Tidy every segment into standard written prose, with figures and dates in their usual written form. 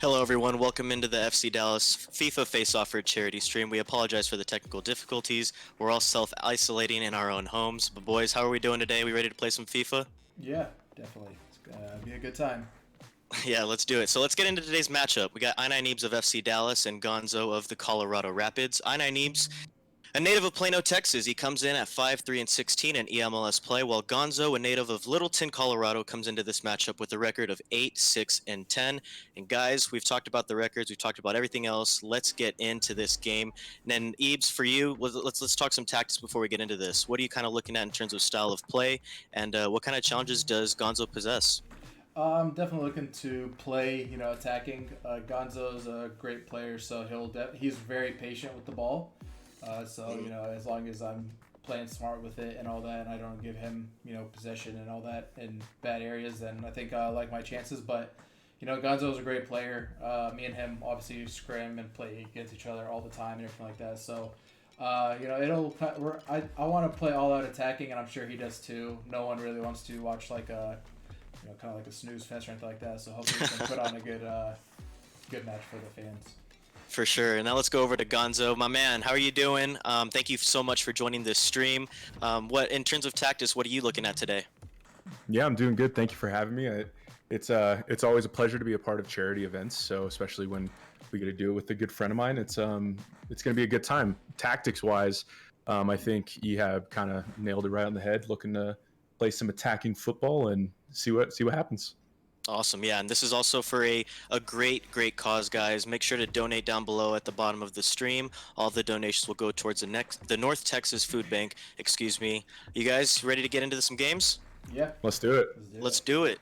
Hello everyone, welcome into the FC Dallas FIFA Face-Off for Charity stream. We apologize for the technical difficulties. We're all self-isolating in our own homes. But boys, how are we doing today? We ready to play some FIFA? Yeah, definitely. It's gonna be a good time. Yeah, let's do it. So let's get into today's matchup. We got I9Ebs of FC Dallas and Gonzo of the Colorado Rapids. I9Ebs, a native of Plano, Texas, he comes in at 5-3-16 in EMLS play, while Gonzo, a native of Littleton, Colorado, comes into this matchup with a record of 8-6-10. And guys, we've talked about the records, we've talked about everything else. Let's get into this game. And then Ebs, for you, let's talk some tactics before we get into this. What are you kind of looking at in terms of style of play, and what kind of challenges does Gonzo possess? I'm definitely looking to play, attacking. Gonzo's a great player, so he's very patient with the ball. So as long as I'm playing smart with it and all that, and I don't give him, possession and all that in bad areas, then I think I like my chances. But Gonzo's a great player. Me and him obviously scrim and play against each other all the time and everything like that. So. I want to play all out attacking, and I'm sure he does too. No one really wants to watch like a kind of like a snooze fest or anything like that. So hopefully we can put on a good match for the fans. For sure. And now let's go over to Gonzo. My man, how are you doing? Thank you so much for joining this stream. What in terms of tactics, what are you looking at today? Yeah, I'm doing good. Thank you for having me. It's always a pleasure to be a part of charity events. So especially when we get to do it with a good friend of mine, it's going to be a good time. Tactics wise, I think you have kind of nailed it right on the head. Looking to play some attacking football and see what happens. Awesome. Yeah, and this is also for a great cause, guys. Make sure to donate down below at the bottom of the stream. All the donations will go towards the North Texas Food Bank. Excuse me. You guys ready to get into some games? Yeah. Let's do it. Let's do it.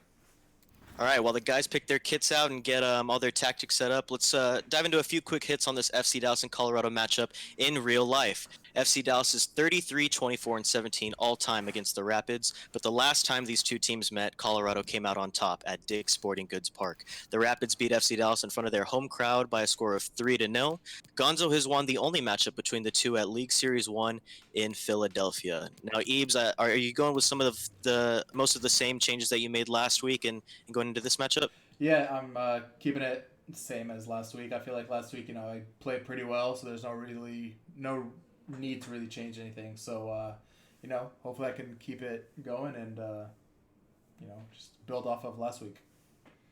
All right, while the guys pick their kits out and get all their tactics set up, let's dive into a few quick hits on this FC Dallas and Colorado matchup in real life. FC Dallas is 33-24-17 all-time against the Rapids, but the last time these two teams met, Colorado came out on top at Dick's Sporting Goods Park. The Rapids beat FC Dallas in front of their home crowd by a score of 3-0. Gonzo has won the only matchup between the two at League Series 1 in Philadelphia. Now, Ebes, are you going with some of the most of the same changes that you made last week and going into this matchup? Yeah, I'm keeping it same as last week. I feel like last week, I played pretty well, so there's no need to really change anything. So, hopefully I can keep it going and, just build off of last week.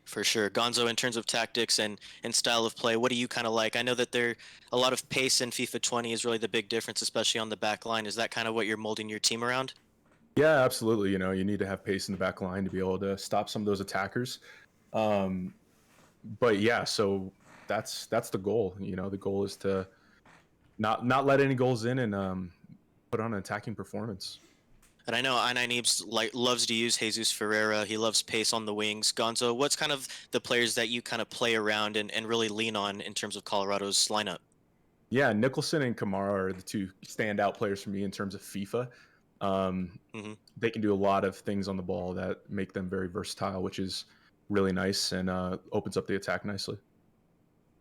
For sure. Gonzo, in terms of tactics and style of play, what do you kind of like? I know that a lot of pace in FIFA 20 is really the big difference, especially on the back line. Is that kind of what you're molding your team around? Yeah, absolutely. You need to have pace in the back line to be able to stop some of those attackers. But yeah, so that's the goal. The goal is to not let any goals in and put on an attacking performance. And I know I9Ebs loves to use Jesus Ferreira. He loves pace on the wings. Gonzo, what's kind of the players that you kind of play around and really lean on in terms of Colorado's lineup? Yeah, Nicholson and Kamara are the two standout players for me in terms of FIFA. They can do a lot of things on the ball that make them very versatile, which is really nice and opens up the attack nicely.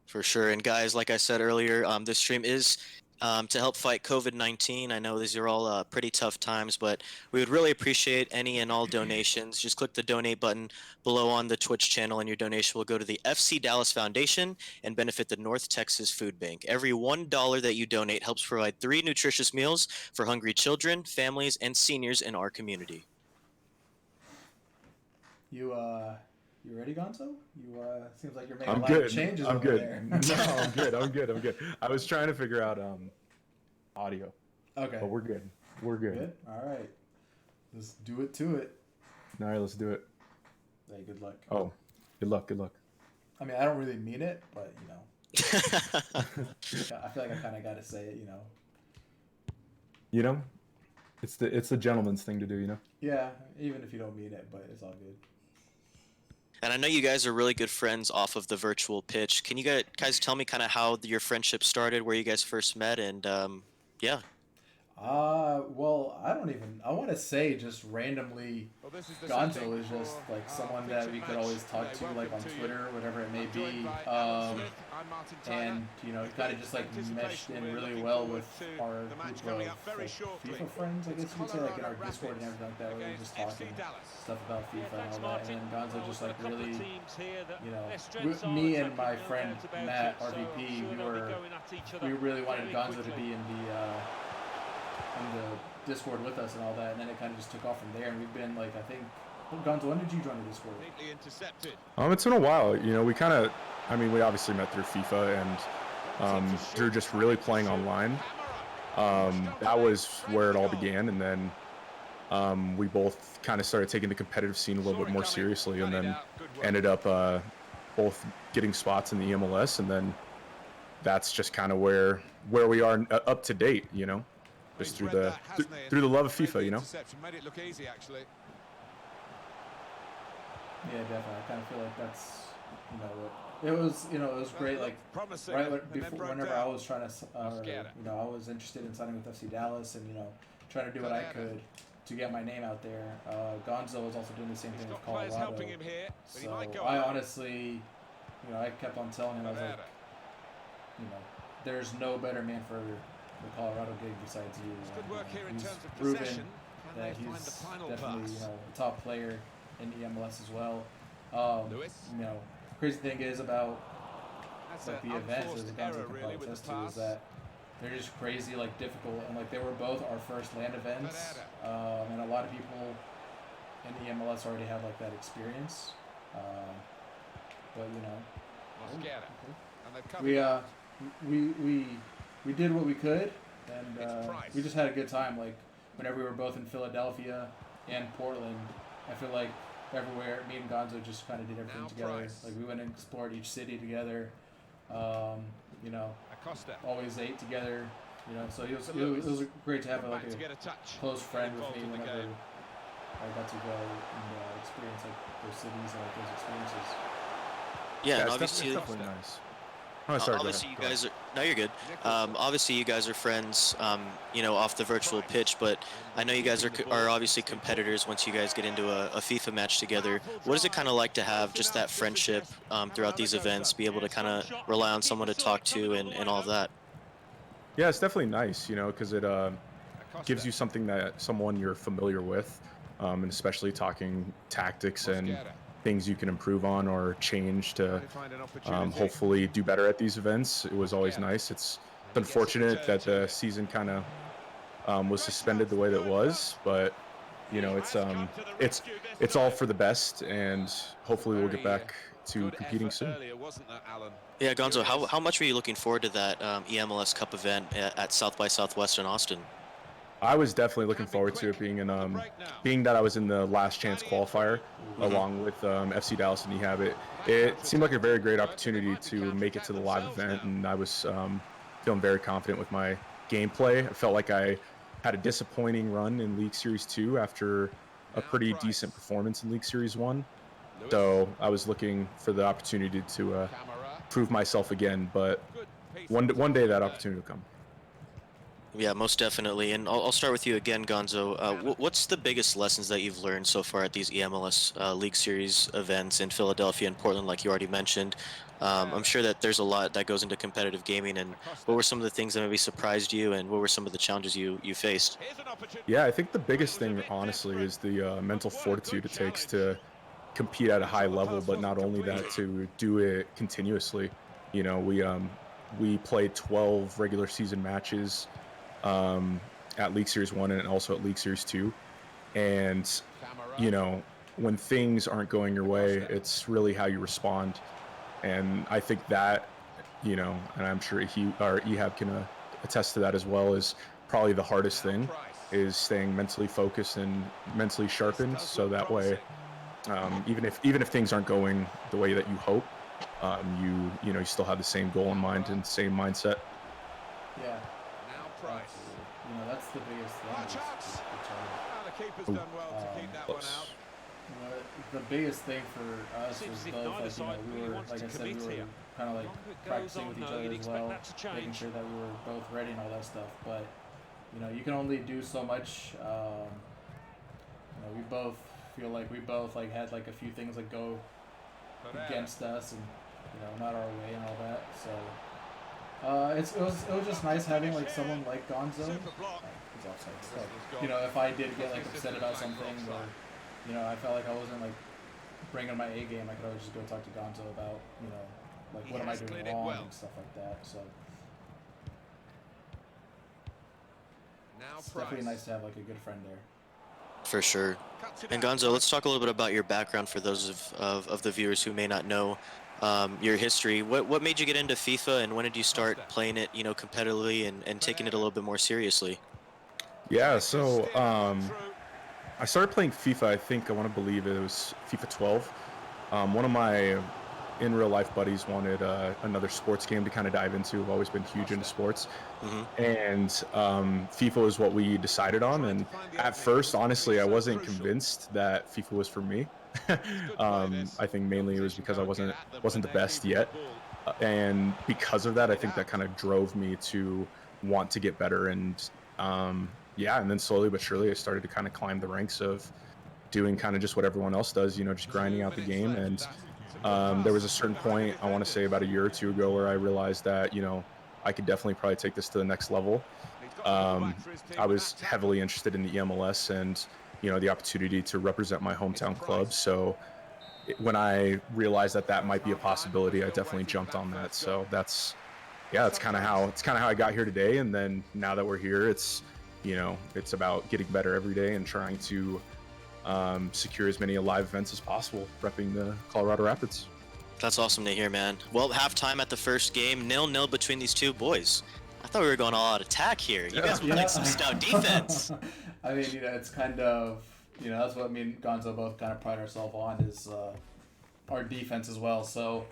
For sure. And guys, like I said earlier, this stream is to help fight COVID-19. I know these are all pretty tough times, but we would really appreciate any and all donations. Just click the donate button below on the Twitch channel, and your donation will go to the FC Dallas Foundation and benefit the North Texas Food Bank. Every $1 that you donate helps provide 3 nutritious meals for hungry children, families, and seniors in our community. You ready, Gonzo? Seems like you're making I'm a lot good. of changes I'm over good. there. No, I'm good. I was trying to figure out audio. Okay. But we're good. Good? All right. Let's do it to it. All right, let's do it. Hey, good luck. Oh, good luck. I mean, I don't really mean it, but, I feel like I kind of got to say it, It's the gentleman's thing to do, Yeah, even if you don't mean it, but it's all good. And I know you guys are really good friends off of the virtual pitch. Can you guys tell me kind of how your friendship started, where you guys first met, and yeah. Well, I want to say just randomly, Well, this is the setting Gonzo is for just like someone that featured we could match. always talk Today, to, like welcome on to you. Twitter, whatever it may I'm joined be. by Alan Smith. I'm Martin Tyler. And you know, he With kind of great just like meshed anticipation, in we're really looking well forward with to our the match group coming of up very like shortly. FIFA friends, I It's guess you could say, like in Colorado our Discord and Rapids everything like that, where we were just against FC talking Dallas. stuff about Yeah, FIFA and thanks, all that. And Martin. then Gonzo Well, just we've got like a couple of really, teams here that you know, their strengths are me and attacking, my no friend doubt about Matt it. So I'm RVP, sure they'll be going at each other we really wanted very Gonzo to quickly. be in the Discord with us and all that, and then it kind of just took off from there. And we've been like, I think, Gonzo, when did you join the Discord? Neatly intercepted. It's been a while. You know, we kind of, I mean, we obviously met through FIFA and through just really playing online. That was where it all began, and then we both kind of started taking the competitive scene a little bit more seriously, and then ended up both getting spots in the MLS, and then that's just kind of where we are up to date, you know, just through the through the love of FIFA, you know. Made it look easy, actually. Yeah, definitely. I kind of feel like that's, you know, it was great. Like Promising, right and then before, broke whenever down. I was trying to, you know, I was interested in signing with FC Dallas, and you know, trying to do what I could to get my name out there. Gonzo was also doing the same He's thing with got players Colorado. helping him here, but he So might go I alone. honestly, you know, I kept on telling him, I was like, you know, there's no better man for the Colorado gig besides you. It's good work here in He's terms of proven possession. Can that they find he's the final definitely, pass? you know, a top player in the MLS as well. Lewis. You know, crazy thing is about That's like an the events, unforced as Gonzo error, can really, probably with attest the to, pass. is that they're just crazy, like difficult, and like they were both our first land events, and a lot of people in the MLS already have like that experience. But you know, Mosquera. And they've cut we it out. we did what we could, and It's Price. we just had a good time. Like whenever we were both in Philadelphia and Portland, I feel like everywhere me and Gonzo just kind of did everything Now together. Price. Like we went and explored each city together. You know, Acosta. always ate together. You know, so it was great to have Come like back to a get a touch. close friend with Involved me in the whenever game. I got to go and experience like those cities and like those experiences. Yeah, and it's obviously, definitely nice. Oh, sorry, go obviously ahead, you go guys are. No, you're good. Nicholson. Obviously, you guys are friends. You know, off the virtual pitch, but I know you guys are obviously competitors. Once you guys get into a FIFA match together, what is it kind of like to have just that friendship throughout these events? Be able to kind of rely on someone to talk to and all of that. Yeah, it's definitely nice, you know, because it gives Acosta. you something that someone you're familiar with, and especially talking tactics and Mosquera. things you can improve on or change to Trying to find an opportunity. hopefully do better at these events. It was always nice. It's unfortunate that the season kind of was suspended the way that it was, but you know, it's all for the best, and hopefully we'll get back to Good competing effort soon. earlier, wasn't that, Alan? Yeah, Gonzo, Here it is. how much were you looking forward to that EMLS Cup event at South by Southwest in Austin? I was definitely looking forward to it being being that I was in the last chance qualifier along with FC Dallas and Ehab. It seemed like a very great opportunity to make it to the live event, and I was feeling very confident with my gameplay. I felt like I had a disappointing run in League Series 2 after a pretty decent performance in League Series 1. Lewis. So I was looking for the opportunity to Camera. prove myself again, but Good piece one of day that there. opportunity will come. Yeah, most definitely. And I'll start with you again, Gonzo. What's the biggest lessons that you've learned so far at these EMLS League Series events in Philadelphia and Portland, like you already mentioned? I'm sure that there's a lot that goes into competitive gaming. And what were some of the things that maybe surprised you, and what were some of the challenges you faced? Here's an opportunity. Yeah, I think the biggest thing, honestly, is the mental fortitude it takes to compete at a high level, but not only that, to do it continuously. You know, we played 12 regular season matches at League Series 1 and also at League Series 2. And, you know, when things aren't going your way, it's really how you respond. And I think that, you know, and I'm sure Ehab can attest to that as well, is probably the hardest thing, is staying mentally focused and mentally sharpened, so that way even if things aren't going the way that you hope, you know, you still have the same goal in mind and same mindset. Yeah, Now Price. you know, that's the biggest thing. Ah, is chance. the challenge. Ah, the keeper's done well to keep that one Close. out. You know, the biggest thing for us Seems was as if both, neither like, you side know, we really were, wants like to I said, we commit were here. kind of like Longer it goes practicing on, with each though, other you'd as expect well, that to making change. sure that we were both ready and all that stuff. But you can only do so much. We both feel like we both like had like a few things that go against us and not our way and all that. So it was just nice having like someone like Gonzo. He's offside. So, if I did get like upset about something or I felt like I wasn't like bringing my A game, I could always just go talk to Gonzo about like what am I doing wrong and stuff like that. So it's definitely nice to have like a good friend there. For sure. And Gonzo, let's talk a little bit about your background for those of the viewers who may not know your history. What made you get into FIFA, and when did you start playing it, competitively and taking it a little bit more seriously? Yeah, so I started playing FIFA. I think I want to believe it was FIFA 12. One of my in real life buddies wanted another sports game to kind of dive into. I've always been huge into sports, and FIFA was what we decided on. And at first, honestly, I wasn't convinced that FIFA was for me. I think mainly it was because I wasn't the best yet, and because of that, I think that kind of drove me to want to get better. And yeah, and then slowly but surely, I started to kind of climb the ranks of doing kind of just what everyone else does, just grinding out the game. And there was a certain point, I want to say about a year or two ago, where I realized that, I could definitely probably take this to the next level. I was heavily interested in the EMLS and, the opportunity to represent my hometown club. So when I realized that that might be a possibility, I definitely jumped on that. So that's kind of how I got here today. And then now that we're here, it's about getting better every day and trying to secure as many live events as possible, repping the Colorado Rapids. That's awesome to hear, man. Well, halftime at the first game, 0-0 between these two boys. I thought we were going all out attack here. You guys were playing some stout defense. I mean, it's kind of, that's what me and Gonzo both kind of pride ourselves on is our defense as well. So,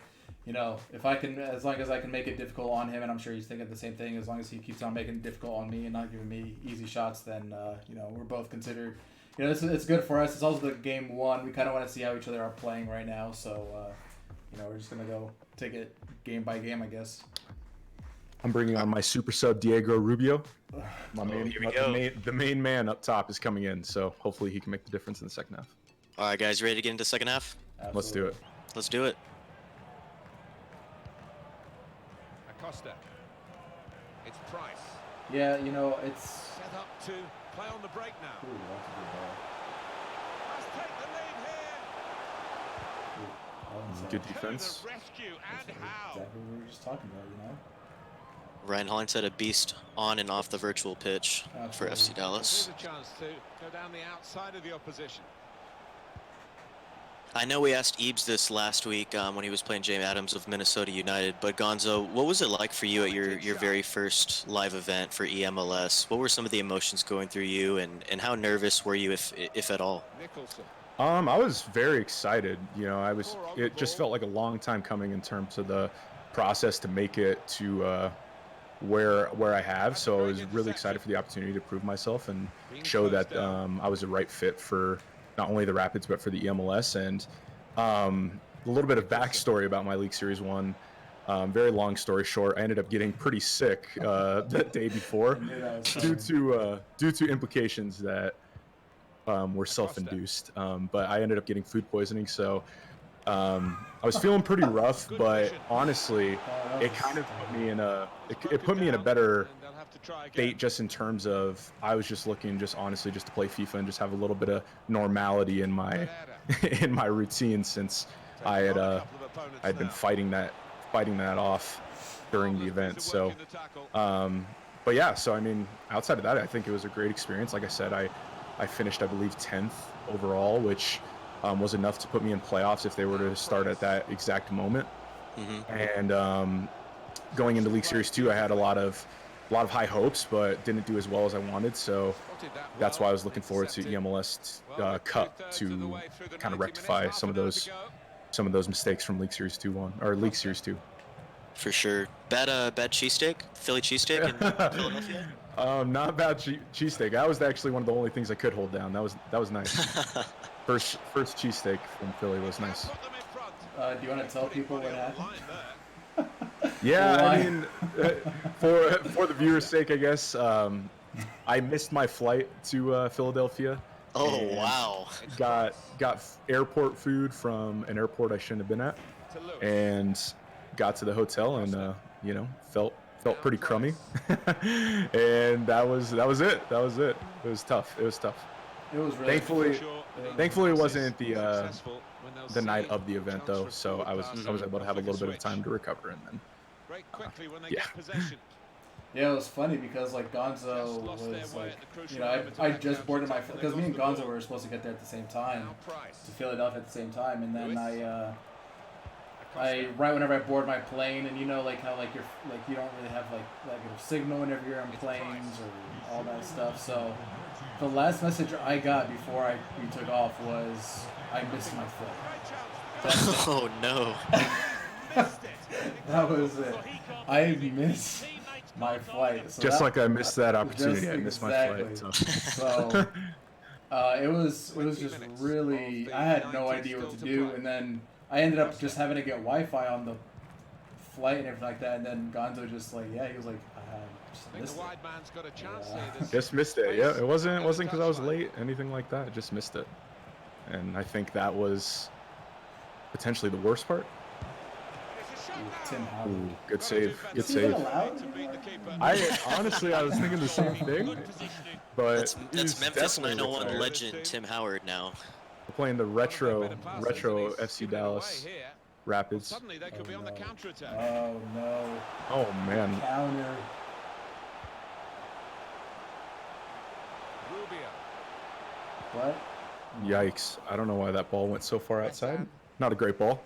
if I can, as long as I can make it difficult on him, and I'm sure he's thinking the same thing, as long as he keeps on making it difficult on me and not giving me easy shots, then, we're both considered, it's good for us. It's also the game one. We kind of want to see how each other are playing right now. So, we're just going to go take it game by game, I guess. I'm bringing on my super sub, Diego Rubio. The main man up top is coming in, so hopefully he can make the difference in the second half. All right, guys, ready to get into the second half? Absolutely. Let's do it. Let's do it. Acosta. It's Price. Yeah, it's... Set up to play on the break now. Ooh, that's a good ball. Let's take the lead here. Ooh, Good To defense. the rescue, and how? exactly what we were just talking about, Ryan Hollingshead, a beast on and off the virtual pitch for FC Dallas. Here's a chance to go down the outside of the opposition. I know we asked Ebbs this last week when he was playing James Adams of Minnesota United, but Gonzo, what was it like for you at your very first live event for EMLS? What were some of the emotions going through you, and how nervous were you, if at all? Nicholson. I was very excited. It just felt like a long time coming in terms of the process to make it to where I have. So I was really excited for the opportunity to prove myself and show that I was the right fit for not only the Rapids, but for the EMLS. And a little bit of backstory about my League Series 1. Very long story short, I ended up getting pretty sick that day before due to implications that were self-induced. But I ended up getting food poisoning, so I was feeling pretty rough. But honestly, it kind of put me in a better state, just in terms of I was just looking honestly to play FIFA and just have a little bit of normality in my in my routine, since I had been fighting that off during the event. So but yeah, so I mean, outside of that, I think it was a great experience. Like I said, I finished, I believe, 10th overall, which was enough to put me in playoffs if they were to start at that exact moment. And going into League Series 2, I had a lot of high hopes, but didn't do as well as I wanted. So that's why I was looking forward to EMLS Cup to kind of rectify some of those mistakes from League Series 2 League Series 2. For sure. Bad cheesesteak? Philly cheesesteak in Philadelphia? Not bad cheesesteak. That was actually one of the only things I could hold down. That was nice. First cheesesteak from Philly was nice. Do you want to tell people what happened? Yeah, I mean, for the viewers' sake, I guess. I missed my flight to Philadelphia. Oh and wow. got airport food from an airport I shouldn't have been at, To Lewis. and got to the hotel and felt pretty crummy. And that was it. That was it. It was tough. It was tough. It was really Thankfully it wasn't the night of the event though, so I was able to have a little bit of time to recover, and then Break quickly when they yeah. get possession. Yeah, it was funny because like Gonzo was like, I just boarded my because me and Gonzo were supposed to get there at the same time to Philadelphia at the same time, and then I right whenever I board my plane, and like how like you don't really have like that good of signal whenever you're on planes or all that stuff. So the last message I got before we took off was I missed my flight. Oh no. That was it. I missed my flight. So Just like I missed that opportunity, I missed my exactly. flight. So it was just really, I had no idea what to do, and then I ended up just having to get Wi-Fi on the flight and everything like that, and then Gonzo just like, he was like, just missed it. Just missed it. Yeah, it wasn't because I was late, anything like that. Just missed it, and I think that was potentially the worst part. Tim Howard. Ooh, good save. Good Is he even save. allowed? I honestly, I was thinking the same thing, but That's he's Memphis definitely 901 retired. legend Tim Howard now. We're playing the retro FC Dallas Rapids. Suddenly they could be on the counter attack. Oh no. Oh man. Counter. Rubio. What? Yikes. I don't know why that ball went so far outside. Not a great ball.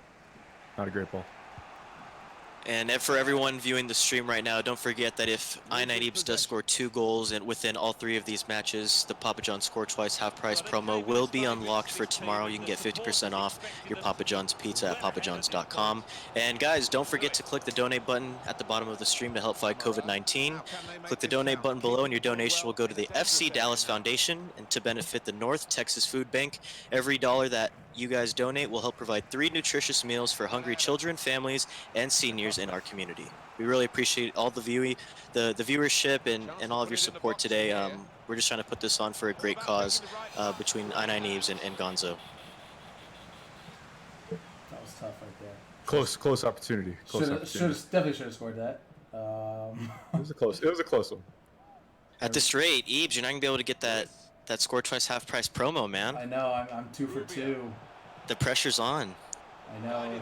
Not a great ball. And for everyone viewing the stream right now, don't forget that if I-9 does score 2 goals and within all 3 of these matches, the Papa John's Score Twice Half Price promo will be unlocked for tomorrow. You can get 50% off your Papa John's pizza at papajohns.com. And guys, don't forget to click the donate button at the bottom of the stream to help fight COVID-19. Click the donate button below and your donation will go to the FC Dallas Foundation and to benefit the North Texas Food Bank. Every dollar that you guys donate will help provide 3 nutritious meals for hungry children, families, and seniors in our community. We really appreciate all the viewership and all of your support today. We're just trying to put this on for a great cause between I9 and Gonzo. That was tough right there. Close opportunity. Definitely should have scored that. It was a close one. At this rate, Eebs, you're not gonna be able to get that Score Twice Half Price promo, man. I know. I'm 2 for 2. The pressure's on. I know.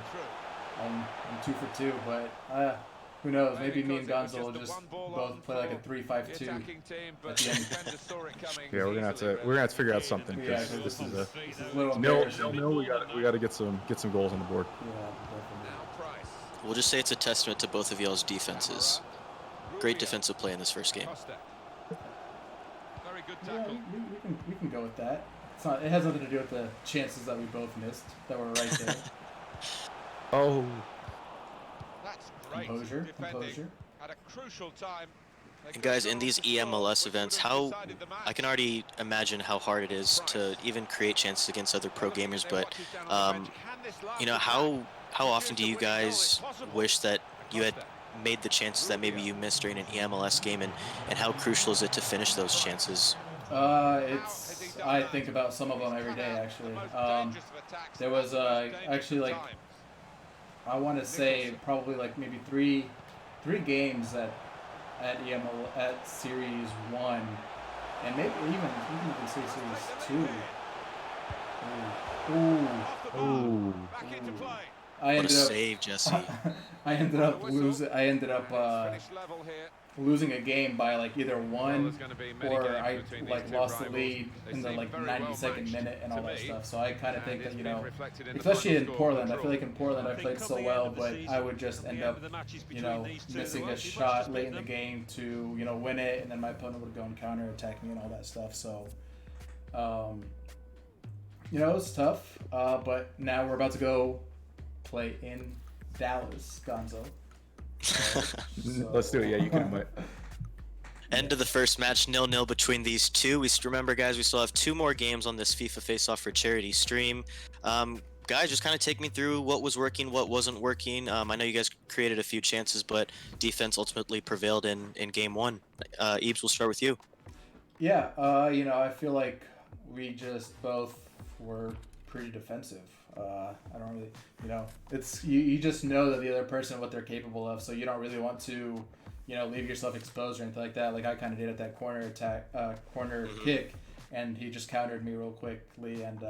I'm 2 for 2, but who knows? Maybe me and Gonzo will just both play like a 3-5-2 at the end. Yeah, we're gonna have to figure out something. Yeah, This is a little nil. embarrassing. We got to get some goals on the board. Yeah, definitely. We'll just say it's a testament to both of y'all's defenses. Great defensive play in this first game. Very good Yeah, tackle. we can go with that. It has nothing to do with the chances that we both missed that were right there. Oh, That's great Composure. defending at a crucial time. And guys, in these EMLS events, I can already imagine how hard it is to even create chances against other pro gamers. But how often do you guys wish that you had made the chances that maybe you missed during an EMLS game, and how crucial is it to finish those chances? I think about some of them every day actually. There was actually like I want to say probably like maybe three games at EML at Series 1, and maybe even say Series 2. Ooh. Back into play. I What a ended up save, Jesse. I ended up losing. I ended up Finish level here. losing a game by like either one there's gonna be many or games I between these like two lost the rivals. lead They in the seem like very 92nd well minute and all matched that to stuff. me. So I kind of think And that it's been reflected in the especially in final score Portland, I draw. feel like in Portland I played so well, but I would just end up missing a shot late in the game to win it, and then my opponent would go and counter attack me and all that stuff. So it's tough. But now we're about to go play in Dallas, Gonzo. let's do it. Yeah, you can invite. End of the first match, 0-0 between these two. We remember, guys, we still have 2 more games on this FIFA Face-Off for Charity stream. Guys, just kind of take me through what was working, what wasn't working. I know you guys created a few chances, but defense ultimately prevailed in game 1. Eebs, we'll start with you. Yeah, I feel like we just both were pretty defensive. I don't really, it's you just know that the other person what they're capable of, so you don't really want to, leave yourself exposed or anything like that. Like I kind of did at that corner attack, corner kick, and he just countered me real quickly, and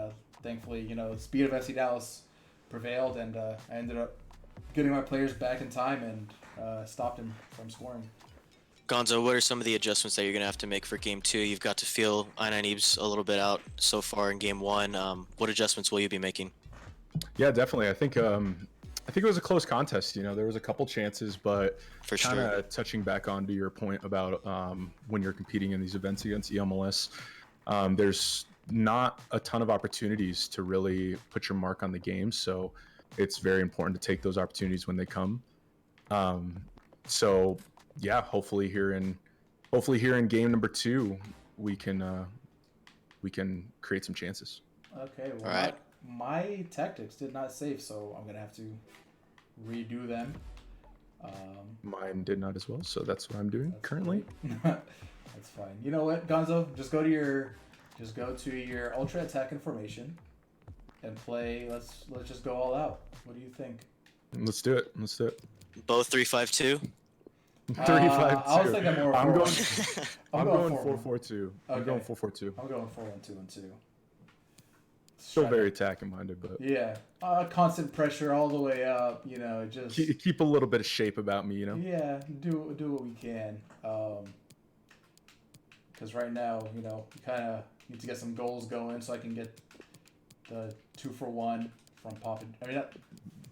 thankfully, the speed of FC Dallas prevailed, and I ended up getting my players back in time and stopped him from scoring. Gonzo, what are some of the adjustments that you're going to have to make for Game 2? You've got to feel I9 Eves a little bit out so far in Game 1. What adjustments will you be making? Yeah, definitely. I think it was a close contest. There was a couple chances, but For kind sure. of touching back onto your point about when you're competing in these events against EMLS, there's not a ton of opportunities to really put your mark on the game. So it's very important to take those opportunities when they come. So yeah, hopefully here in game number 2, we can create some chances. Okay, well, All right. my tactics did not save, so I'm gonna have to redo them. Mine did not as well, so that's what I'm doing That's currently. great. That's fine. You know what, Gonzo? Just go to your ultra attacking formation and play. Let's just go all out. What do you think? Let's do it. Both 3-5-2? 35. I was thinking more. I'm going. I'm I'm going going 4-1. 4-4-2. Okay. I'm going 4-4-2. I'm going 4-1-2-1-2. Still very attacking minded, but Yeah, constant pressure all the way up. Just keep a little bit of shape about me. yeah, do what we can. Because right now, we kind of need to get some goals going so I can get the 2-for-1 from Papa. I mean, not,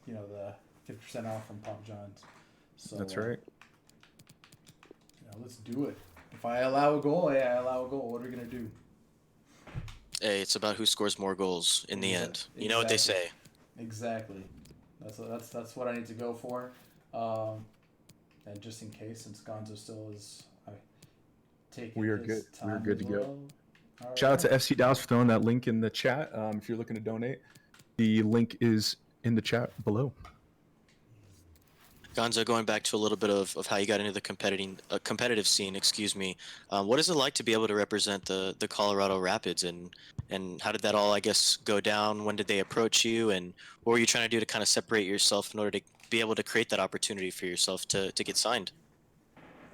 the 50% off from Papa John's. So That's right. Let's do it. If I allow a goal, I allow a goal. What are we gonna do? Hey, it's about who scores more goals in the end. You know what they say. Exactly. That's what I need to go for. And just in case, since Gonzo still is taking We are his good. We are time good as to go. well. All Shout out to right. FC Dallas for throwing that link in the chat. If you're looking to donate, the link is in the chat below. Gonzo, going back to a little bit of how you got into the competitive scene, excuse me. What is it like to be able to represent the Colorado Rapids, and how did that all, I guess, go down? When did they approach you, and what were you trying to do to kind of separate yourself in order to be able to create that opportunity for yourself to get signed?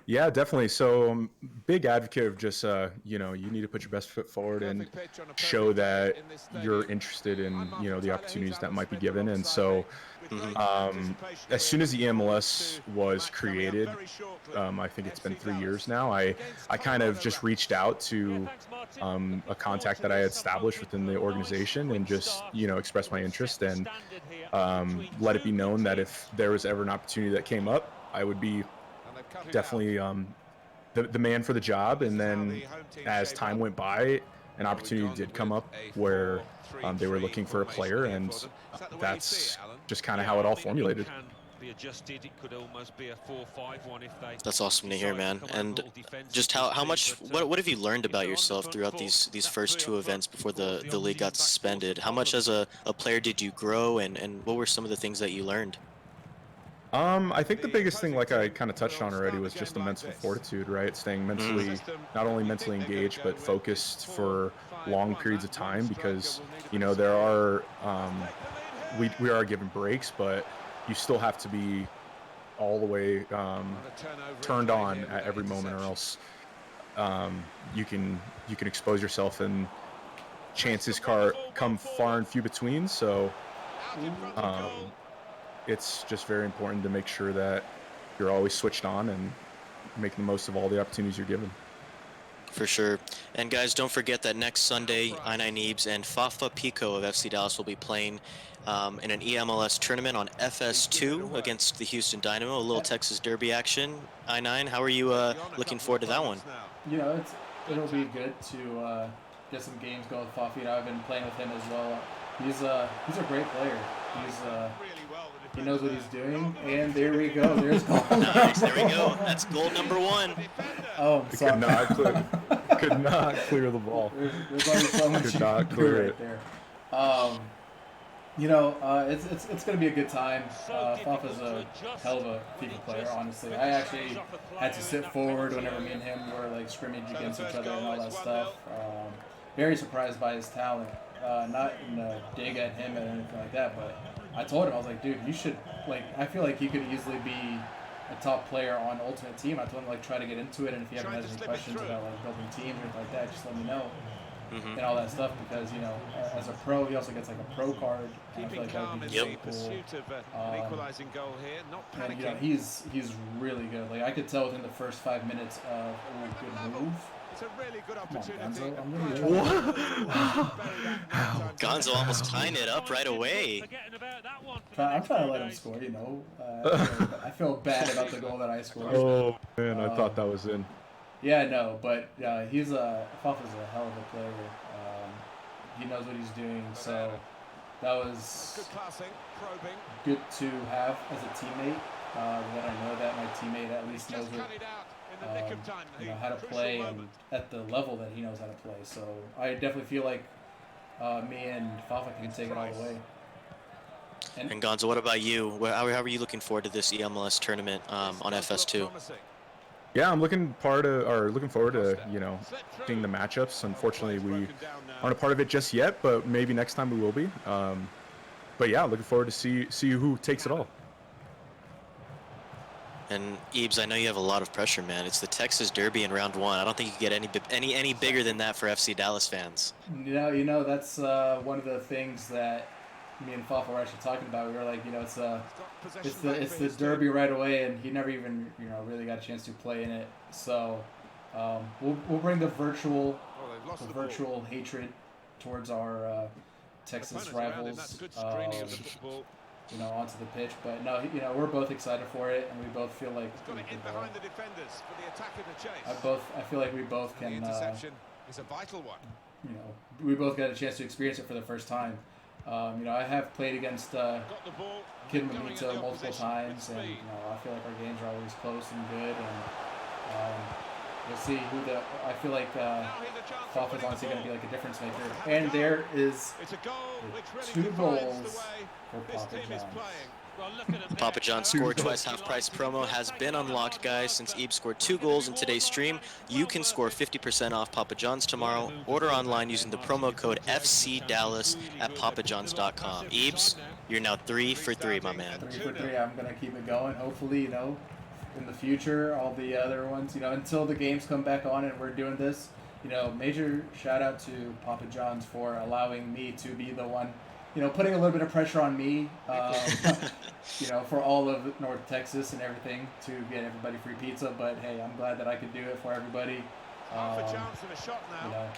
Yeah, definitely. So, big advocate of just you need to put your best foot forward and show that you're interested in the opportunities that might be given. And so, as soon as the EMLS was created, I think it's been 3 years now. I kind of just reached out to a contact that I had established within the organization and just expressed my interest and let it be known that if there was ever an opportunity that came up, I would be definitely the man for the job. And then as time went by, an opportunity did come up where they were looking for a player, and that's just kind of how it all formulated. That's awesome to hear, man. And just how much, what have you learned about yourself throughout these first 2 events before the league got suspended? How much as a player did you grow, and what were some of the things that you learned? I think the biggest thing, like I kind of touched on already, was just the mental fortitude, right? Staying not only mentally engaged, but focused for long periods of time, because, there are, we are given breaks, but you still have to be all the way turned on at every moment, or else you can expose yourself, and chances come far and few between. So it's just very important to make sure that you're always switched on and making the most of all the opportunities you're given. For sure. And guys, don't forget that next Sunday, I9 Eves and Fafa Pico of FC Dallas will be playing in an EMLS tournament on FS2 against the Houston Dynamo, a little Texas Derby action. I9, how are you looking forward to that one? It'll be good to get some games going with Fafi. I've been playing with him as well. He's a great player. He knows what he's doing, and there we go. There's goal. Nice, there we go. That's goal number 1. Oh, I'm sorry. Could not clear the ball. There's only so much Could you not can do clear right it. there. It's gonna be a good time. Fafa's a hell of a FIFA player, honestly. I actually had to sit forward whenever me and him were like scrimmage against each other and all that stuff. Very surprised by his talent. Not in a dig at him or anything like that, but I told him, I was like, dude, you should like. I feel like he could easily be a top player on Ultimate Team. I told him like try to get into it, and if you haven't had any questions about like building teams or anything like that, just let me know. And all that stuff because as a pro he also gets like a pro card and I feel like that would be really cool. And he's really good. Like I could tell within the first 5 minutes of good move. It's a really good Come on, opportunity. Gonzo. I'm really Gonzo almost tying it up right away. I'm trying to let him score. I feel bad about the goal that I scored. Oh man, I thought that was in. Yeah, no, but Fafa's a hell of a player. He knows what he's doing, so that was Good passing, probing. good to have as a teammate. That I know that my teammate at least knows Just what, cut it out in the nick of time. how to Crucial play and moment. at the level that he knows how to play. So I definitely feel like me and Fafa can take it all the way. And Gonzo, what about you? How are you looking forward to this EMLS tournament on FS2? Yeah, I'm looking forward to seeing the matchups. Unfortunately, we aren't a part of it just yet, but maybe next time we will be. But yeah, looking forward to see who takes it all. And Ebes, I know you have a lot of pressure, man. It's the Texas Derby in round 1. I don't think you can get any bigger than that for FC Dallas fans. That's one of the things that me and Fafa were actually talking about. We were like, it's the Derby right away, and he never even really got a chance to play in it. So we'll bring the virtual hatred towards our Texas rivals onto the pitch. But no, we're both excited for it, and we both feel like Got it in behind the defenders for the attack of the chase. I feel like we both The can. interception is a vital one. We both got a chance to experience it for the first time. I have played against Got the ball. Kid going in Mamito the multiple opposition times, with and speed. I feel like our games are always close and good. And we'll see I feel like Now here's a chance of Fafa's winning honestly the going to be ball. like a difference maker. And there is It's a goal which really 2 defines goals the way for this Papa team is John's. playing. Papa John scored twice half price promo has been unlocked, guys. Since Ebes scored 2 goals in today's stream, you can score 50% off Papa John's tomorrow. Order online using the promo code FCDallas at papajohns.com. Ebes, you're now 3 for 3, my man. 3 for 3. I'm going to keep it going. Hopefully, in the future, all the other ones, until the games come back on and we're doing this, major shout out to Papa John's for allowing me to be the one, putting a little bit of pressure on me, for all of North Texas and everything to get everybody free pizza. But hey, I'm glad that I could do it for everybody. Half a chance and a shot now.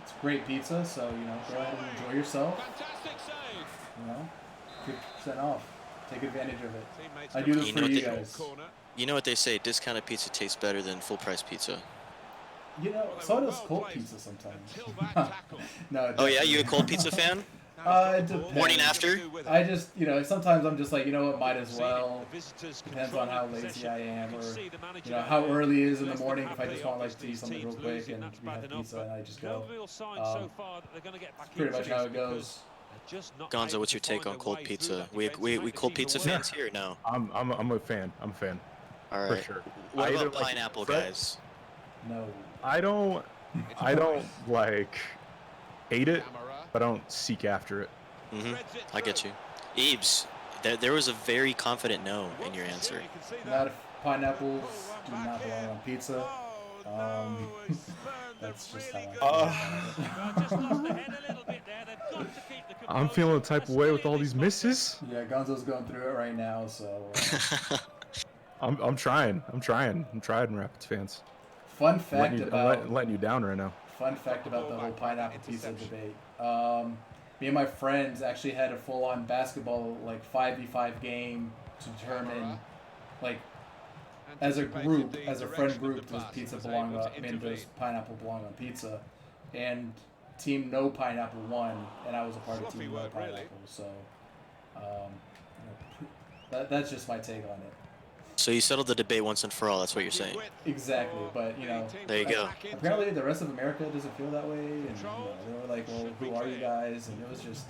It's great pizza, so go ahead and enjoy yourself. Fantastic save. 50% off. Take advantage of it. Teammates I do this You for know you what they- guys. corner. You know what they say, discounted pizza tastes better than full price pizza. So does cold pizza sometimes. Until that tackle. No. Oh yeah, you a cold pizza fan? It depends. Morning after? I just, sometimes I'm just like, what, might as well. Depends on how lazy I am, or how early it is in the morning. If I just want to eat something real quick and we have pizza, and I just go. Pretty much how it goes. Gonzo, what's your take on cold pizza? We cold pizza fans here or no? I'm a fan. I'm a fan. All For right. sure. What I about either like pineapple, fresh- guys? No. I don't like hate it, but I don't seek after it. I get you. Ebes, there was a very confident no in your answer. Not if pineapples do not belong on pizza. That's just how I feel. I'm feeling the type of way with all these misses. Yeah, Gonzo's going through it right now, so. I'm trying, Rapids fans. Fun fact Letting you down right now. Fun fact about the whole pineapple pizza debate. Me and my friends actually had a full-on basketball 5v5 game to determine as a group, as a friend group, does pineapple belong on pizza? And Team No Pineapple won, and I was a part of Team No Pineapple. So that's just my take on it. So you settled the debate once and for all. That's what you're saying. Exactly, but you know, There you go. apparently the rest of America doesn't feel that way, and you know, they were like, "Well, who are you guys?" And it was just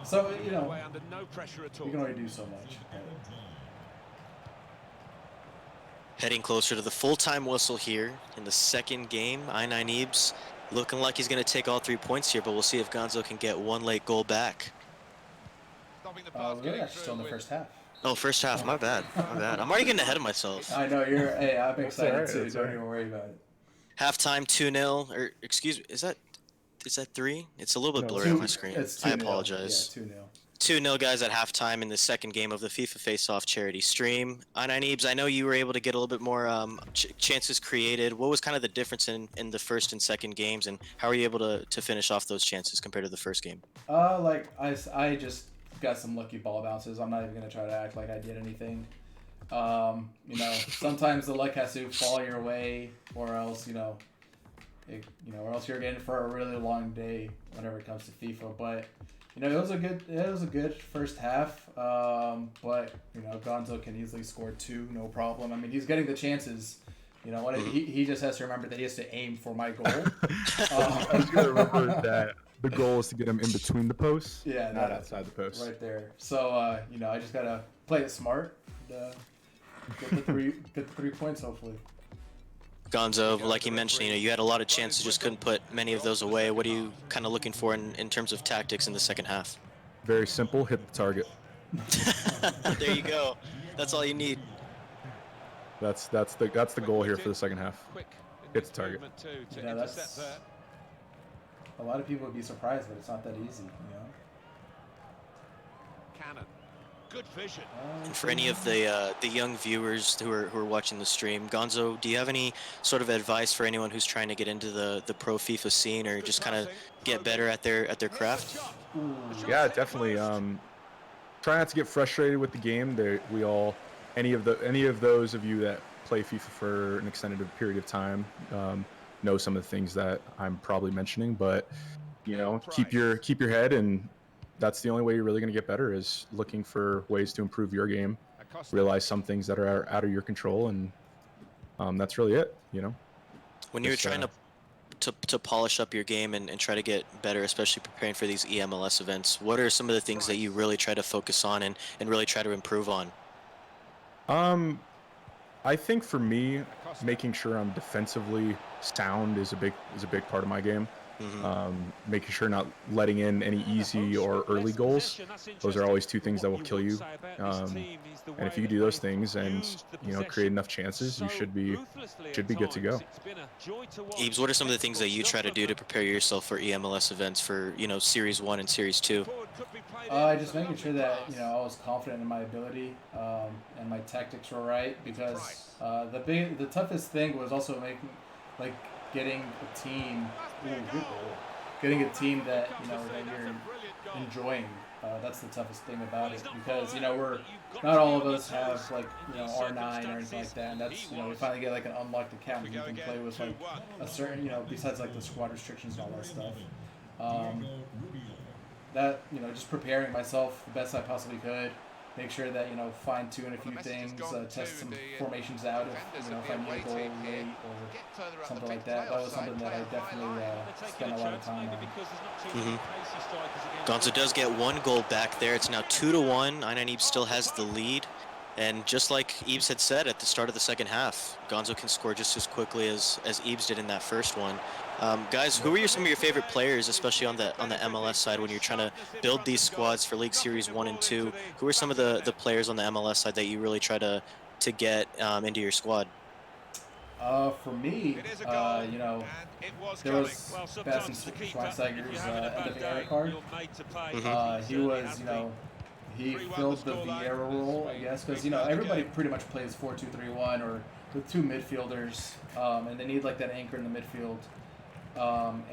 so you know, Under no pressure at all. you can only do so much. Heading closer to the full-time whistle here in the second game. I9 Ebs looking like he's going to take all 3 points here, but we'll see if Gonzo can get one late goal back. We're actually still in the first half. Oh, first half. My bad. My bad. I'm already getting ahead of myself. I know you're. Hey, I'm excited alright, too. that's Don't alright. even worry about it. Halftime 2-0, or excuse me, is that 3? It's a little bit No, blurry on my screen. It's I 2-0. apologize. Yeah, 2-0. 2-0 guys at halftime in the second game of the FIFA Face-Off charity stream. I9 Ebs, I know you were able to get a little bit more chances created. What was kind of the difference in the first and second games, and how were you able to finish off those chances compared to the first game? Like I just got some lucky ball bounces. I'm not even gonna try to act like I did anything. You know, sometimes the luck has to fall your way, or else or else you're getting for a really long day whenever it comes to FIFA. But you know, it was a good first half. But you know, Gonzo can easily score 2, no problem. I mean, he's getting the chances. You know what? He just has to remember that he has to aim for my goal. I was gonna remember that the goal is to get him in between the posts, Yeah, not no, outside the post. right there. So you know, I just gotta play it smart. Get the 3 points hopefully. Gonzo, like you mentioned, you had a lot of chances, just couldn't put many of those away. What are you kind of looking for in terms of tactics in the second half? Very simple. Hit the target. There you go. That's all you need. That's the goal here for the second half. Hit the target. Yeah, that's. A lot of people would be surprised, but it's not that easy. You know. Cannon. Good vision. And for any of the young viewers who are watching the stream, Gonzo, do you have any sort of advice for anyone who's trying to get into the pro FIFA scene or just kind of get better at their craft? Yeah, definitely. Try not to get frustrated with the game. Any of those of you that play FIFA for an extended period of time know some of the things that I'm probably mentioning. But you know, keep your head, and that's the only way you're really going to get better is looking for ways to improve your game. Realize some things that are out of your control, and that's really it. You know, When you're trying to polish up your game and try to get better, especially preparing for these EMLS events, what are some of the things that you really try to focus on and really try to improve on? I think for me, making sure I'm defensively sound is a big part of my game. Making sure not letting in any easy or early goals. Those are always 2 things that will kill you. And if you do those things and create enough chances, you should be good to go. Ebs, what are some of the things that you try to do to prepare yourself for EMLS events for Series 1 and Series 2? Just making sure that I was confident in my ability and my tactics were right, because the toughest thing was also getting a team that that you're enjoying. That's the toughest thing about it, because we're not all of us have R9 or anything like that, and that's we finally get an unlocked account and you can play with a certain besides the squad restrictions and all that stuff. That just preparing myself the best I possibly could. Make sure that fine tune a few things, test some formations out if I need a goal late or something like that. That was something that I definitely spent a lot of time on. Gonzo does get 1 goal back there. It's now 2-1. I9 Ebs still has the lead, and just like Ebs had said at the start of the second half, Gonzo can score just as quickly as Ebs did in that first one. Guys, who are some of your favorite players, especially on the MLS side, when you're trying to build these squads for League Series 1 and 2? Who are some of the players on the MLS side that you really try to get into your squad? For me, there was Bastian Schweinsteiger's end of the era card. He was, he filled the Vieira role, I guess, because everybody pretty much plays 4-2-3-1 or with 2 midfielders, and they need that anchor in the midfield.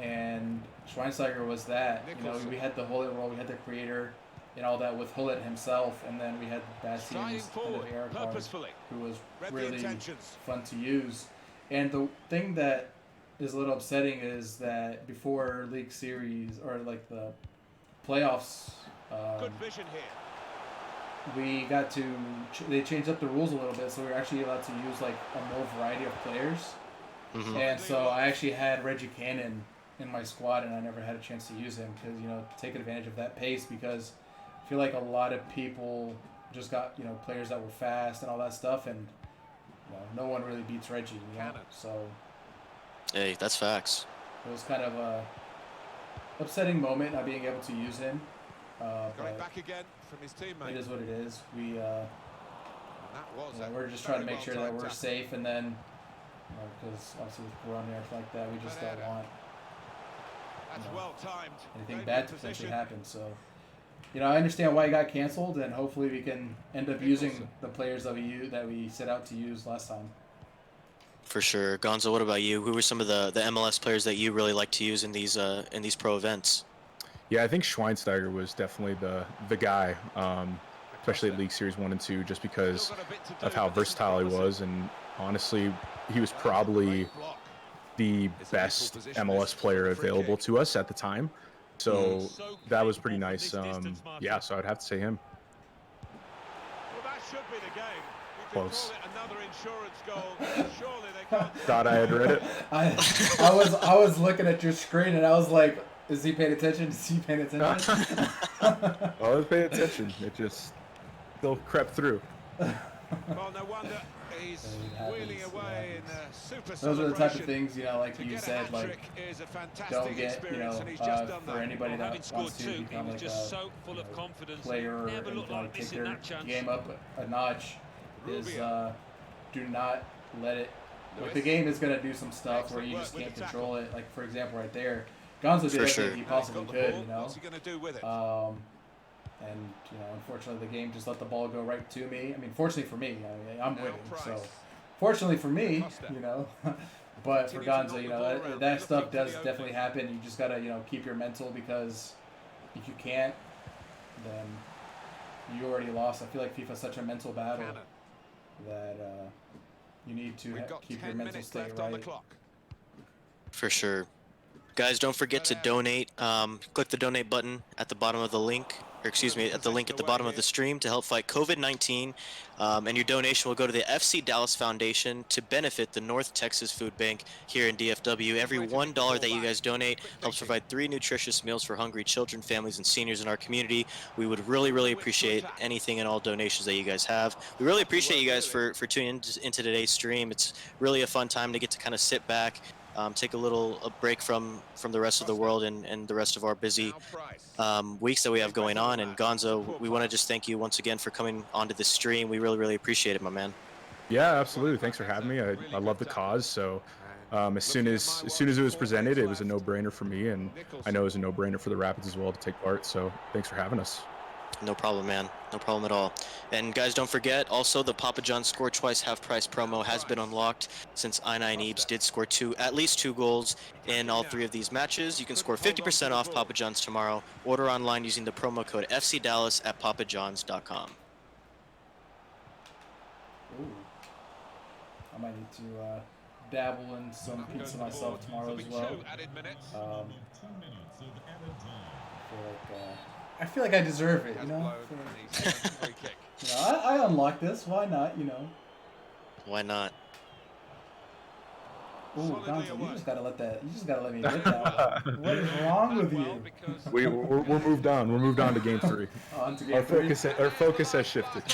And Schweinsteiger was that. We had the Hullet role, we had the creator and all that with Hullet himself, and then we had Bastian's end of the era card, who was really fun to use. And the thing that is a little upsetting is that before League Series or the playoffs, Good vision here. we got to they changed up the rules a little bit, so we were actually allowed to use like a more variety of players. Hmm. And so I actually had Reggie Cannon in my squad, and I never had a chance to use him because taking advantage of that pace, because I feel like a lot of people just got players that were fast and all that stuff, and no one really beats Reggie. So Hey, that's facts. it was kind of a upsetting moment not being able to use him. Got it But back again from his teammate. it is what it is. And that was We're just trying to very make sure that well-timed we're tackle. safe, and then because obviously with Corona and everything like that, we just don't want That's you know, well timed. anything bad to potentially happen. So, I understand why he got canceled, and hopefully we can end up using the players that we set out to use last time. For sure. Gonzo, what about you? Who were some of the MLS players that you really like to use in these pro events? Yeah, I think Schweinsteiger was definitely the guy, especially at League Series 1 and 2, just because of how versatile he was. And honestly, he was probably the best MLS player available to us at the time. So that was pretty nice. Yeah, so I'd have to say him. Well, that should be the game. You could Close. call it another insurance goal. Surely they can't. Thought I had read it. I was looking at your screen, and I was like, is he paying attention? Is he paying attention? I was paying attention. It just still crept through. Well, no wonder he's happens, wheeling it away in happens. a super Those are the type of celebration. things, like To you get a said, like hat-trick is a fantastic don't get, experience, and he's just done for that. anybody Well, that having scored wants to two, he become was like just a so full of confidence. player He or never looked like take missing their that chance. game up a notch is Rubio. do not let it. Like Lewis. the game is gonna do some stuff where Excellent you work just with can't the control it. Like for example, right there, Gonzo did For everything sure. he Now he's possibly got the could. ball. What's he going to do with it? And unfortunately, the game just let the ball go right to me. I mean, fortunately for me, I'm Now winning. Price. So, fortunately for me, Costa. but for Continue to knock Gonzo, the ball around, that stuff looking for does the definitely opening. happen. You just gotta, keep your mental, because if you can't, then you already lost. I feel like FIFA's such a mental battle Cannon. that you need to We've got keep 10 your mental minutes state left on the right. clock. For sure. Guys, don't forget to donate. Click the donate button at the bottom of the link, or excuse me, at the link at the bottom of the stream to help fight COVID-19. And your donation will go to the FC Dallas Foundation to benefit the North Texas Food Bank here in DFW. Every $1 that you guys donate helps provide 3 nutritious meals for hungry children, families, and seniors in our community. We would really, really appreciate anything and all donations that you guys have. We really appreciate you guys for tuning into today's stream. It's really a fun time to get to kind of sit back, take a break from the rest of the world and the rest of our busy Now Price. weeks that we have going on. And Gonzo, we want to just thank you once again for coming onto this stream. We really, really appreciate it, my man. Yeah, absolutely. Thanks for having me. I love the cause. So as soon as it was presented, it was a no-brainer for me, and I know it was a no-brainer for the Rapids as well to take part. So thanks for having us. No problem, man. No problem at all. And guys, don't forget, also the Papa John's Score Twice Half Price promo has been unlocked since I9 Eebs did score at least two goals in all 3 of these matches. You can score 50% off Papa John's tomorrow. Order online using the promo code FCDallas at papajohns.com. Ooh. I might need to dabble in some pizza myself tomorrow as well. Added minutes. I feel like I deserve it, Has you know. blown and he's had a free kick. I unlocked this. Why not? Why not? Ooh, Solidly Gonzo, you away. just gotta let me get that one. What is wrong with Well, you? because We're moved on. We're moved on to game 3. On to Our game 3. focus has shifted.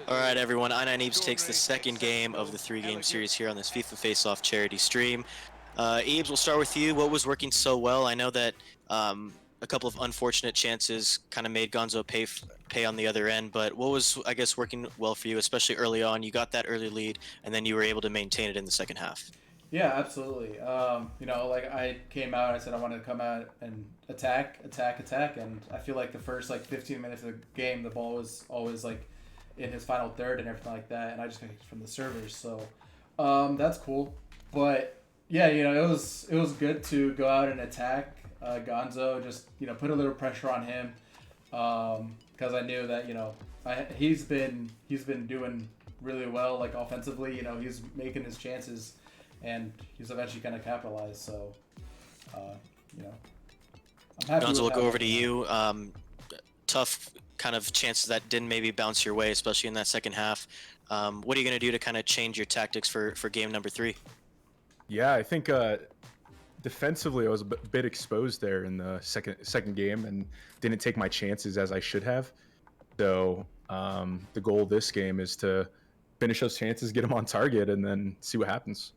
All right, everyone. I9 Eebs takes the second game of the 3-game series here on this FIFA Face-Off charity stream. Eebs, we'll start with you. What was working so well? I know that a couple of unfortunate chances kind of made Gonzo pay on the other end, but what was, I guess, working well for you, especially early on? You got that early lead, and then you were able to maintain it in the second half. Yeah, absolutely. Like I came out, I said I wanted to come out and attack, and I feel like the first 15 minutes of the game, the ball was always in his final third and everything like that, and I just got kicked from the servers, so that's cool. But yeah, it was good to go out and attack Gonzo, just put a little pressure on him, because I knew that he's been doing really well offensively. He's making his chances, and he's eventually going to capitalize. So, I'm happy. Gonzo, with we'll how go over it to went. you. tough kind of chances that didn't maybe bounce your way, especially in that second half. What are you going to do to kind of change your tactics for game number 3? Yeah, I think defensively I was a bit exposed there in the second game and didn't take my chances as I should have. So the goal this game is to finish those chances, get them on target, and then see what happens.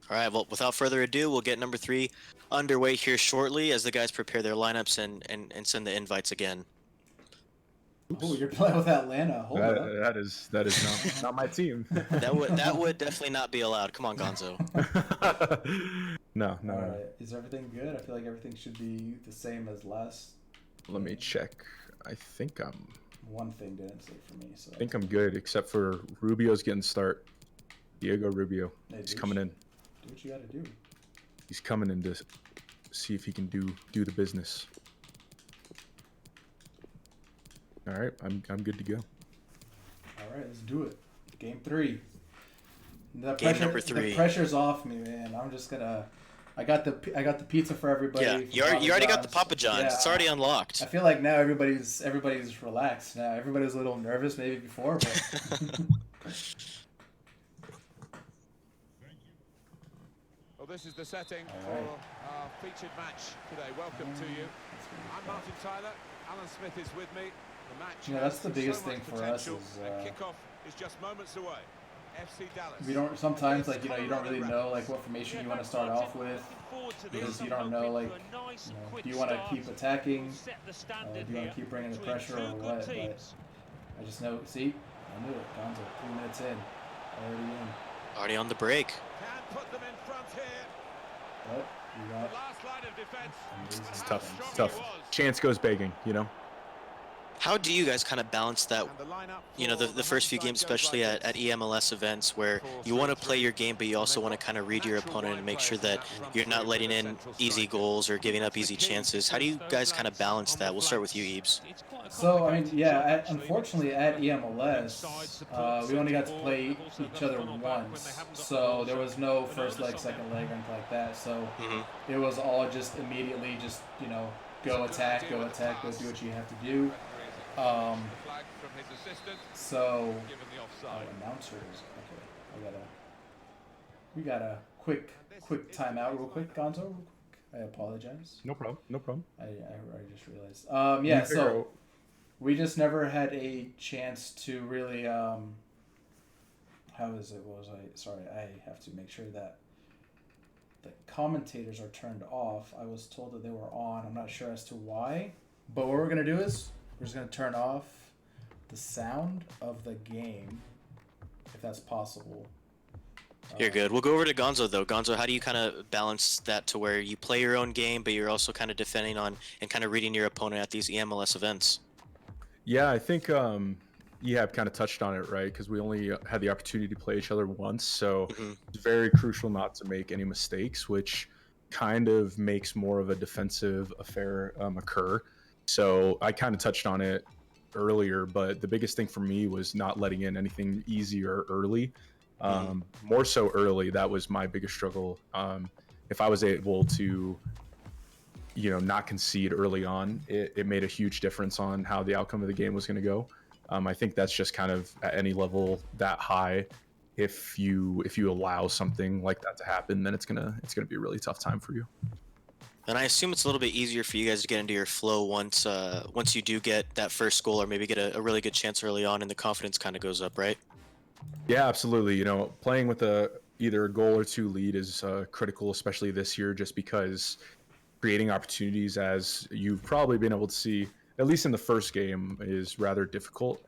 All right, well, without further ado, we'll get number 3 underway here shortly as the guys prepare their lineups and send the invites again. Oh, you're playing with Atlanta. Hold up. That is not my team. That would definitely not be allowed. Come on, Gonzo. No. All right. Is everything good? I feel like everything should be the same as last. Let me check. I think One thing didn't say for me, so. I'm good, except for Rubio's getting start. Diego Rubio. Hey, He's dude, coming in. Do what you gotta do. He's coming in to see if he can do the business. All right, I'm good to go. All right, let's do it. Game 3. Game number 3. The pressure's off me, man. I'm just gonna. I got the pizza for everybody. Yeah, from you already got the John's. Papa John's. Yeah, It's already unlocked. I feel like now everybody's relaxed. Now everybody's a little nervous maybe before, but. Well, this is the setting All for right. our featured match today. Welcome to you. I'm Martin Tyler. Alan Smith is with me. The match. Yeah, that's the has biggest so much thing for us potential, is, and kickoff is just moments away. FC Dallas. We don't sometimes like you don't really know like what formation you want to start off with because you don't know like do you want to keep attacking, do you want to keep bringing the pressure or what? But I just know. See, I knew it. Gonzo, 3 minutes in, already in. Already on the break. Can put them in front here. But you got. Last line of defense. It's tough. It's tough. Chance goes begging, you know. How do you guys kind of balance that, And the lineup you know, for the first few home games, side goes especially like at this. EMLS events where you want to play your game, but you also want to kind of read your opponent and make sure that you're not letting in easy goals or giving up easy chances. How do you guys kind of balance that? We'll start with you, Ebs. So I mean, yeah. Unfortunately, at EMLS, we only got to play each other once, so there was no first leg, second leg, or anything like that. So it was all just immediately, just go attack, go do what you have to do. So announcers. Okay, we got a quick timeout, real quick, Gonzo. Real quick. I apologize. No problem. I just realized. Yeah. So. We just never had a chance to really, how is it? What was I? Sorry, I have to make sure that the commentators are turned off. I was told that they were on. I'm not sure as to why. But what we're going to do is we're just going to turn off the sound of the game, if that's possible. You're good. We'll go over to Gonzo, though. Gonzo, how do you kind of balance that to where you play your own game, but you're also kind of defending on and kind of reading your opponent at these EMLS events? Yeah, I think you have kind of touched on it, right? Because we only had the opportunity to play each other once, so it's very crucial not to make any mistakes, which kind of makes more of a defensive affair occur. So I kind of touched on it earlier, but the biggest thing for me was not letting in anything easy or early. More so early, that was my biggest struggle. If I was able to not concede early on, it made a huge difference on how the outcome of the game was going to go. I think that's just kind of at any level that high. If you allow something like that to happen, then it's gonna be a really tough time for you. And I assume it's a little bit easier for you guys to get into your flow once you do get that first goal or maybe get a really good chance early on, and the confidence kind of goes up, right? Yeah, absolutely. Playing with either a goal or 2 lead is critical, especially this year, just because creating opportunities, as you've probably been able to see, at least in the first game, is rather difficult.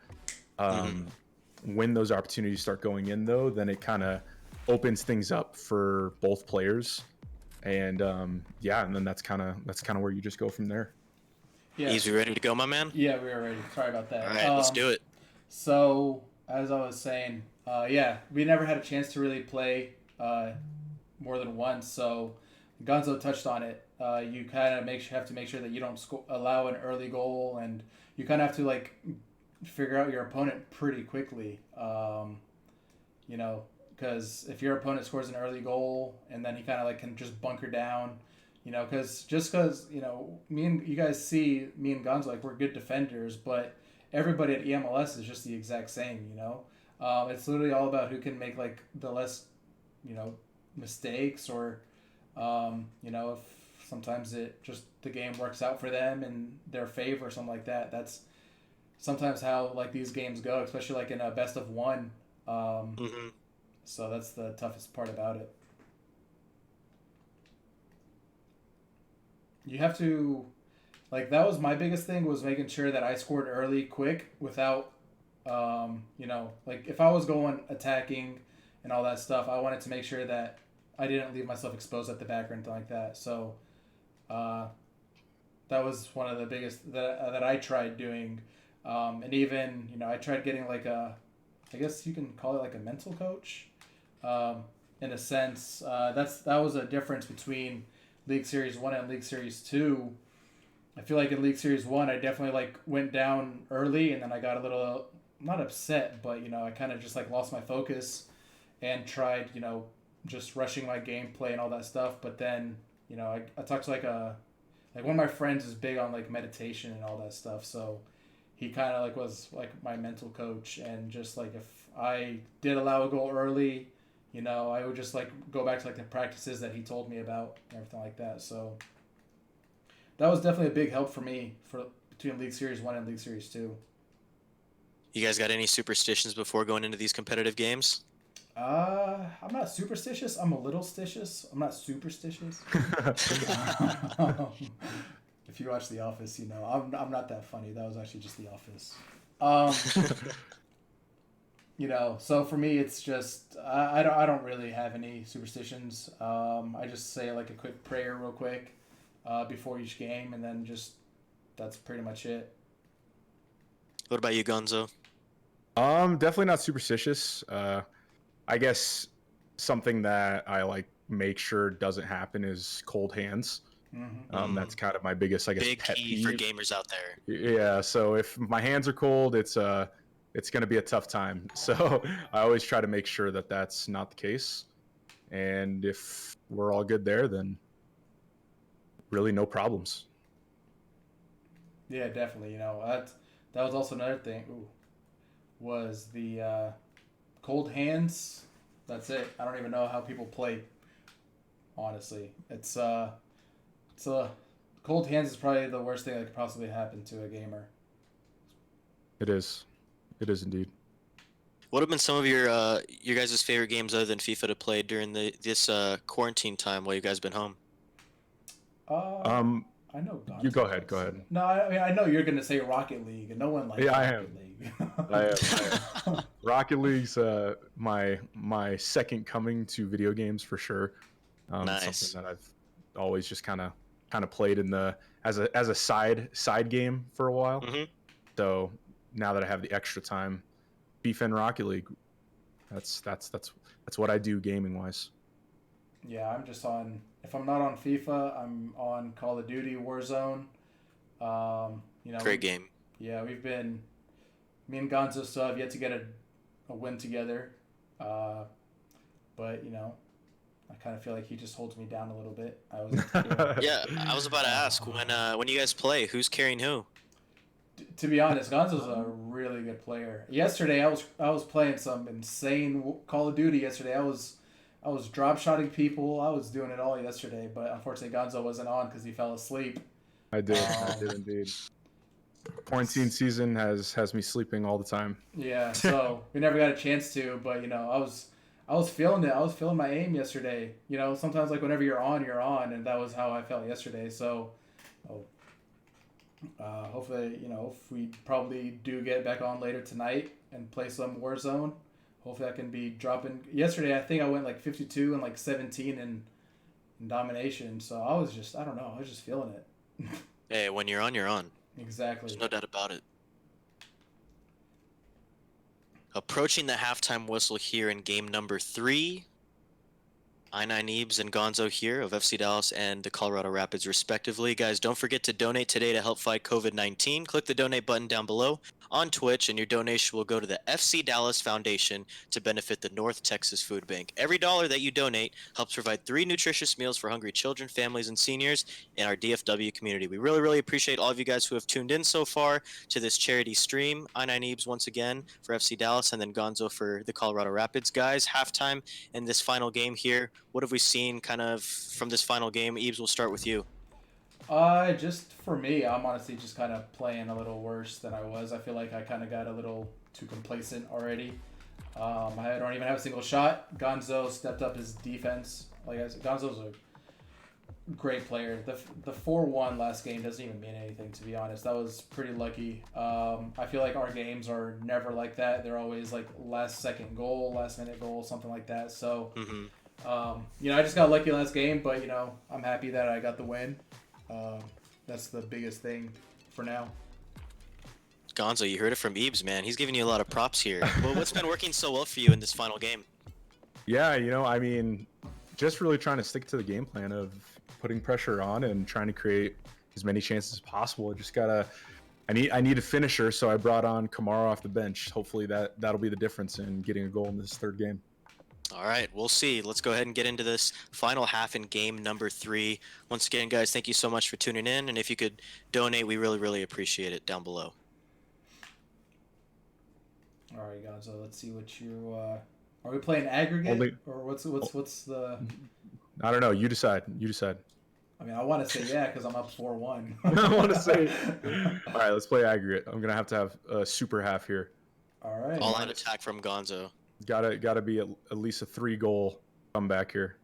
When those opportunities start going in, though, then it kind of opens things up for both players, and and then that's kind of where you just go from there. Yeah. Easy, ready to go, my man? Yeah, we are ready. Sorry about that. All right, let's do it. So, as I was saying, we never had a chance to really play more than once. So, Gonzo touched on it. You kind of have to make sure that you don't allow an early goal, and you kind of have to figure out your opponent pretty quickly. Because if your opponent scores an early goal and then he kind of can just bunker down, You know, because me and you guys see me and Gonzo like we're good defenders, but everybody at EMLS is just the exact same. It's literally all about who can make like the less you know mistakes or if sometimes it just the game works out for them in their favor or something like that. That's sometimes how like these games go, especially like in a best of one. Hmm. So that's the toughest part about it. You have to like that was my biggest thing was making sure that I scored early, quick, without like if I was going attacking and all that stuff, I wanted to make sure that I didn't leave myself exposed at the back or anything like that. So uh, that was one of the biggest that I tried doing, and even I tried getting like I guess you can call it like a mental coach, in a sense. That was a difference between League Series 1 and League Series 2. I feel like in League Series 1, I definitely like went down early and then I got a little not upset, but I kind of just like lost my focus and tried, just rushing my gameplay and all that stuff. But then, I talked to like one of my friends is big on like meditation and all that stuff. So he kind of like was like my mental coach, and just like if I did allow a goal early, I would just like go back to like the practices that he told me about and everything like that. So that was definitely a big help for me for between League Series 1 and League Series 2. You guys got any superstitions before going into these competitive games? I'm not superstitious. I'm a little stitious. I'm not superstitious. If you watch The Office, I'm not that funny. That was actually just The Office. So for me, it's just I don't really have any superstitions. I just say like a quick prayer real quick before each game, and then just that's pretty much it. What about you, Gonzo? Definitely not superstitious. I guess something that I like make sure doesn't happen is cold hands. That's kind of my biggest, I guess, Big pet key for peeve. gamers out there. Yeah, so if my hands are cold, it's gonna be a tough time. So I always try to make sure that that's not the case. And if we're all good there, then really no problems. Yeah, definitely. That was also another thing. Was the cold hands. That's it. I don't even know how people play. Honestly, it's cold hands is probably the worst thing that could possibly happen to a gamer. It is. It is indeed. What have been some of your guys' favorite games other than FIFA to play during this quarantine time while you guys been home? Um, I know. you go ahead. Go ahead. No, I mean I know you're gonna say Rocket League, and no one likes Yeah, I Rocket am. League. I am. Rocket League's my second coming to video games for sure. It's Nice. something that I've always just kind of played in the as a side game for a while. Hmm. So now that I have the extra time, FIFA and Rocket League, that's what I do gaming wise. Yeah, I'm just on. If I'm not on FIFA, I'm on Call of Duty Warzone. Great game. Yeah, we've been. Me and Gonzo still have yet to get a win together, but I kind of feel like he just holds me down a little bit. I was Yeah, I was about to ask when you guys play, who's carrying who? to be honest, Gonzo's a really good player. Yesterday, I was playing some insane Call of Duty. Yesterday, I was drop shotting people. I was doing it all yesterday, but unfortunately, Gonzo wasn't on because he fell asleep. I did indeed. Quarantine season has me sleeping all the time. Yeah, so we never got a chance to, but I was feeling it. I was feeling my aim yesterday. Sometimes like whenever you're on, and that was how I felt yesterday. So, hopefully, if we probably do get back on later tonight and play some Warzone, hopefully I can be dropping. Yesterday, I think I went like 52 and like 17 in domination. So I was just, I don't know, I was just feeling it. Hey, when you're on, you're on. Exactly. There's no doubt about it. Approaching the halftime whistle here in game number 3. I9 Ebes and Gonzo here of FC Dallas and the Colorado Rapids respectively. Guys, don't forget to donate today to help fight COVID-19. Click the donate button down below. on Twitch, and your donation will go to the FC Dallas Foundation to benefit the North Texas Food Bank. Every dollar that you donate helps provide 3 nutritious meals for hungry children, families, and seniors in our DFW community. We really, really appreciate all of you guys who have tuned in so far to this charity stream. I9Ebs once again for FC Dallas, and then Gonzo for the Colorado Rapids. Guys, halftime in this final game here. What have we seen kind of from this final game? Ebs, we'll start with you. Just for me, I'm honestly just kind of playing a little worse than I was. I feel like I kind of got a little too complacent already. I don't even have a single shot. Gonzo stepped up his defense. Like I said, Gonzo's a great player. The 4-1 last game doesn't even mean anything, to be honest. That was pretty lucky. I feel like our games are never like that. They're always like last second goal, last minute goal, something like that. So, I just got lucky last game, but I'm happy that I got the win. That's the biggest thing for now. Gonzo, you heard it from Ebs, man. He's giving you a lot of props here. Well, what's been working so well for you in this final game? Yeah, I mean, just really trying to stick to the game plan of putting pressure on and trying to create as many chances as possible. I need a finisher, so I brought on Kamara off the bench. Hopefully that'll be the difference in getting a goal in this third game. All right, we'll see. Let's go ahead and get into this final half in game number 3. Once again, guys, thank you so much for tuning in. And if you could donate, we really, really appreciate it down below. All right, Gonzo, let's see what you are we playing aggregate or what's the I don't know. You decide. I mean, I want to say yeah because I'm up 4-1. I want to say. All right, let's play aggregate. I'm gonna have to have a super half here. All right. All out attack from Gonzo. Gotta be at least a 3-goal comeback here.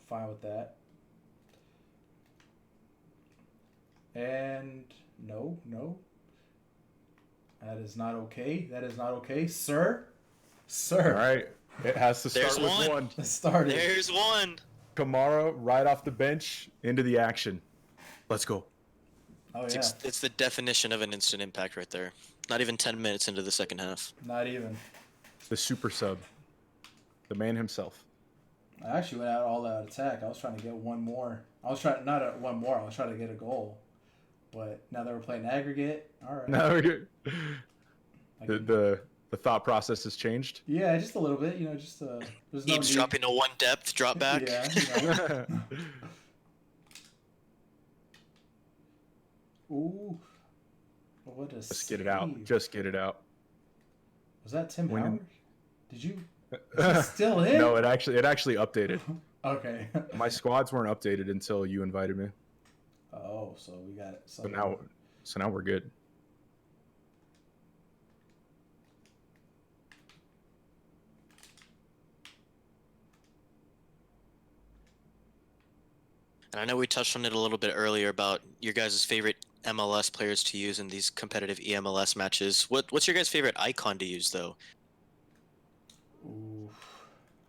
Fine with that. And no. That is not okay. Sir. All right. It has to start There's with one. It started. There's one. Kamara right off the bench into the action. Let's go. Oh yeah. It's the definition of an instant impact right there. Not even 10 minutes into the second half. Not even. The super sub. The man himself. I actually went out all out attack. I was trying to get one more. I was trying to get a goal. But now that we're playing aggregate, all right. Now we're good. The thought process has changed. Yeah, just a little bit. There's no Ebs need. dropping a 1 depth drop back. Yeah. Ooh. What a Just get it out. save. Just get it out. Was that Tim When- Howard? Did you? Is he still in? No, it actually updated. Okay. My squads weren't updated until you invited me. Oh, so we got it. So now we're good. And I know we touched on it a little bit earlier about your guys' favorite MLS players to use in these competitive EMLS matches. What's your guys' favorite icon to use, though? Ooh.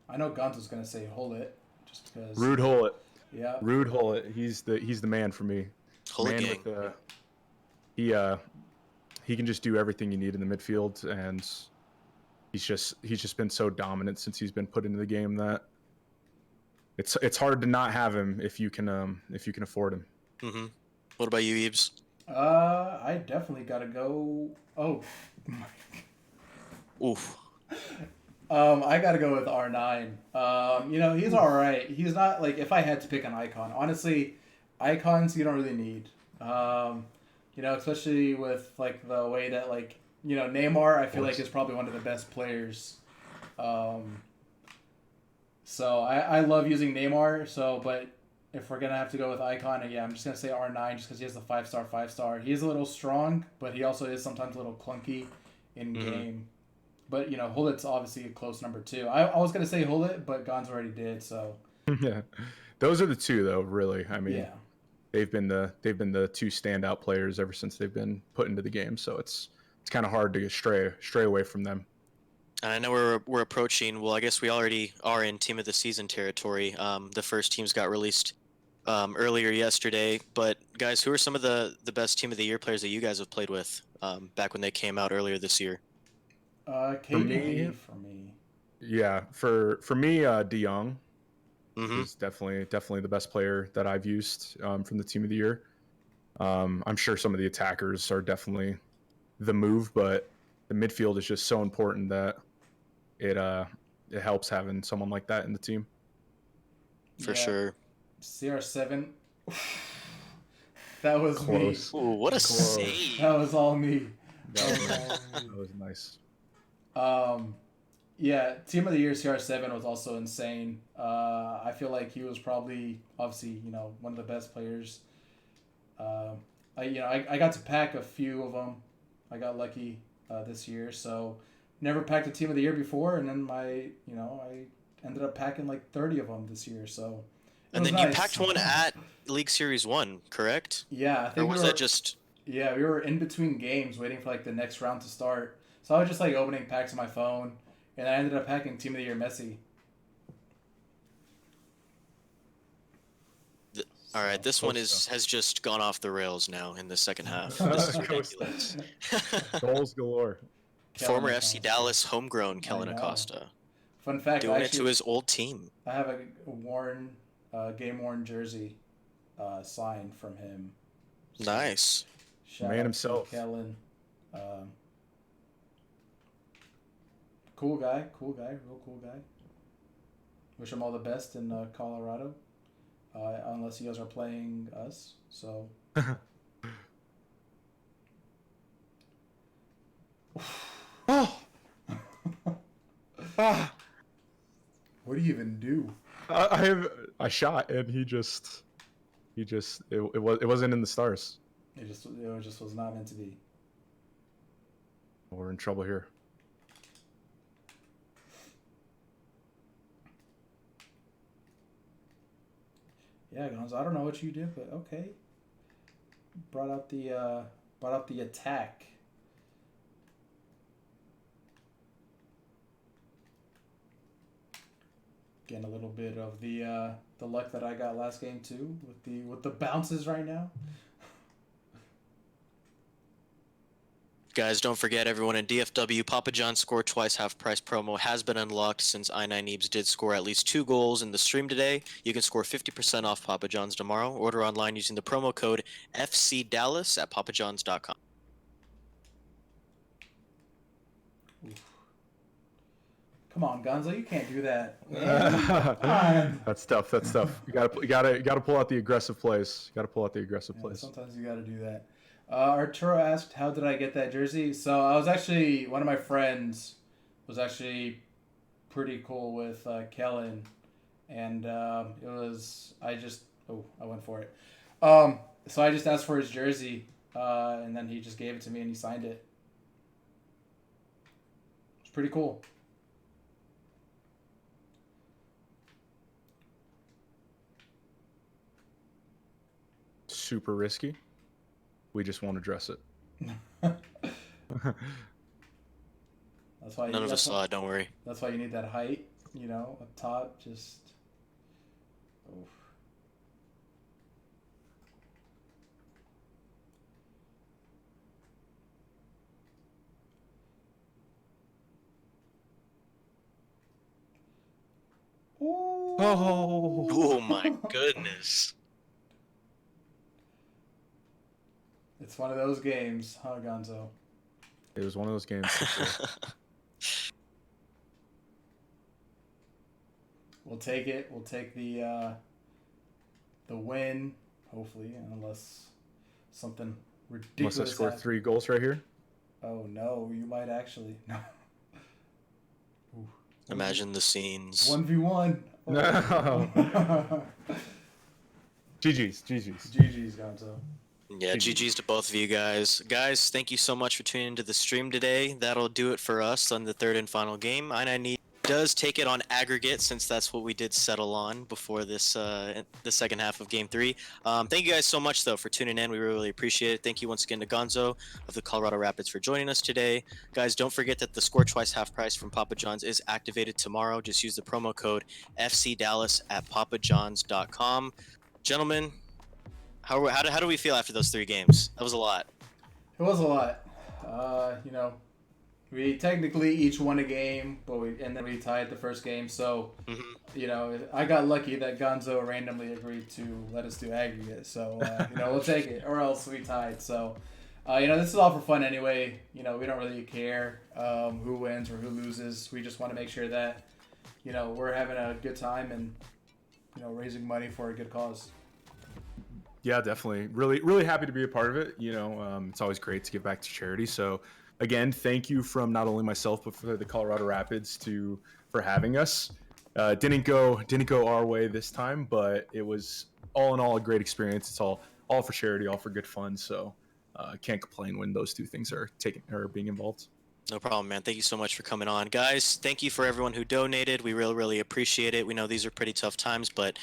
I know Gonzo's gonna say hold it, just because. Rude Hullet. Yeah. Rude Hullet. He's the man for me. Hullet Man gang. He can just do everything you need in the midfield, and he's just been so dominant since he's been put into the game that it's hard to not have him if you can afford him. Mm-hmm. What about you, Ebs? I definitely gotta go. Oh. Oof. I gotta go with R9. He's all right. He's not like if I had to pick an icon. Honestly, icons you don't really need. Especially with like the way that Neymar, I feel like is probably one of the best players. So I love using Neymar. But if we're gonna have to go with icon, yeah, I'm just gonna say R9 just because he has the 5-star. He is a little strong, but he also is sometimes a little clunky in game. But Hullet's obviously a close number 2. I was gonna say Hullet, but Gonzo already did. So Yeah, those are the two though. Really, I mean, yeah. they've been the 2 standout players ever since they've been put into the game. So it's kind of hard to stray away from them. And I know we're approaching. Well, I guess we already are in Team of the Season territory. The first teams got released earlier yesterday. But guys, who are some of the best Team of the Year players that you guys have played with back when they came out earlier this year? KDB for me. Yeah, for me, De Jong Mm-hmm. is definitely the best player that I've used from the Team of the Year. I'm sure some of the attackers are definitely the move, but the midfield is just so important that it helps having someone like that in the team. For Yeah. sure. CR7. That was Close. me. Ooh, what a Close. save! That was all me. That was all nice. me. That was nice. Yeah, Team of the Year CR7 was also insane. I feel like he was probably, obviously, one of the best players. I got to pack a few of them. I got lucky this year, so never packed a Team of the Year before, and then I ended up packing like 30 of them this year. So. And then nice. you packed one at League Series 1, correct? Yeah, I think or was that just... Yeah, we were in between games waiting for like the next round to start. So I was just like opening packs on my phone, and I ended up packing Team of the Year Messi. All right, this one Close has just gone off the rails now in the second half. This is ridiculous. Goals galore. Former Kellen FC Acosta. Dallas homegrown Kellen know. Acosta. Fun fact, Doing it to his old team. I have a game-worn jersey signed from him. So Nice. shout Man out to himself. Kellen. Cool guy, real cool guy. Wish him all the best in Colorado. Unless you guys are playing us, so. Oh. Ah. What do you even do? I shot and it wasn't in the stars. It just was not meant to be. We're in trouble here. Yeah, Gonzo, I don't know what you did, but okay. Brought out the attack. Getting a little bit of the luck that I got last game too with the bounces right now. Guys, don't forget, everyone in DFW, Papa John's Score Twice Half Price promo has been unlocked since I9Eebs did score at least 2 goals in the stream today. You can score 50% off Papa John's tomorrow. Order online using the promo code FCDallas at papajohns.com. Come on, Gonzo, you can't do that. Come on. That's tough. You gotta pull out the aggressive plays. Yeah, sometimes you got to do that. Arturo asked, "How did I get that jersey?" So I was actually one of my friends was actually pretty cool with Kellen, and I went for it. So I just asked for his jersey, and then he just gave it to me and he signed it. It's pretty cool. Super risky. We just won't address it. That's why None of us saw it, don't worry. That's why you need that height, up top. Just. Oof. Oh my goodness. It's one of those games, huh, Gonzo? It was one of those games. For sure. We'll take it. We'll take the win, hopefully, unless something ridiculous. Unless I scored happens. 3 goals right here. Oh no, you might actually. No. Imagine the scenes. 1v1. No. GG's. GG's, Gonzo. Yeah, GG's to both of you guys. Guys, thank you so much for tuning into the stream today. That'll do it for us on the third and final game. I9 does take it on aggregate since that's what we did settle on before this the second half of Game 3. Thank you guys so much, though, for tuning in. We really appreciate it. Thank you once again to Gonzo of the Colorado Rapids for joining us today. Guys, don't forget that the Score Twice Half Price from Papa John's is activated tomorrow. Just use the promo code FCDallas at papajohns.com. Gentlemen, how do we feel after those 3 games? That was a lot. It was a lot. We technically each won a game, and then we tied the first game. So, you know, I got lucky that Gonzo randomly agreed to let us do aggregate. So, you know, we'll take it, or else we tied. So, you know, this is all for fun anyway. You know, we don't really care who wins or who loses. We just want to make sure that, you know, we're having a good time and, you know, raising money for a good cause. Yeah, definitely. Really happy to be a part of it. You know, it's always great to give back to charity. So again, thank you from not only myself but for the Colorado Rapids for having us. Didn't go our way this time, but it was all in all a great experience. It's all for charity, all for good fun. So can't complain when those two things are being involved. No problem, man. Thank you so much for coming on. Guys, thank you for everyone who donated. We really appreciate it. We know these are pretty tough times, but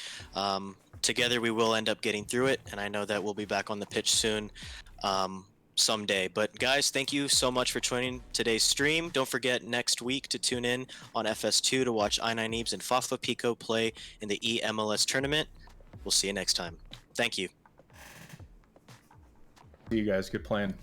together we will end up getting through it, and I know that we'll be back on the pitch soon someday. But guys, thank you so much for joining today's stream. Don't forget next week to tune in on FS2 to watch I9 Eames and Fafa Pico play in the EMLS tournament. We'll see you next time. Thank you. See you guys. Good playing.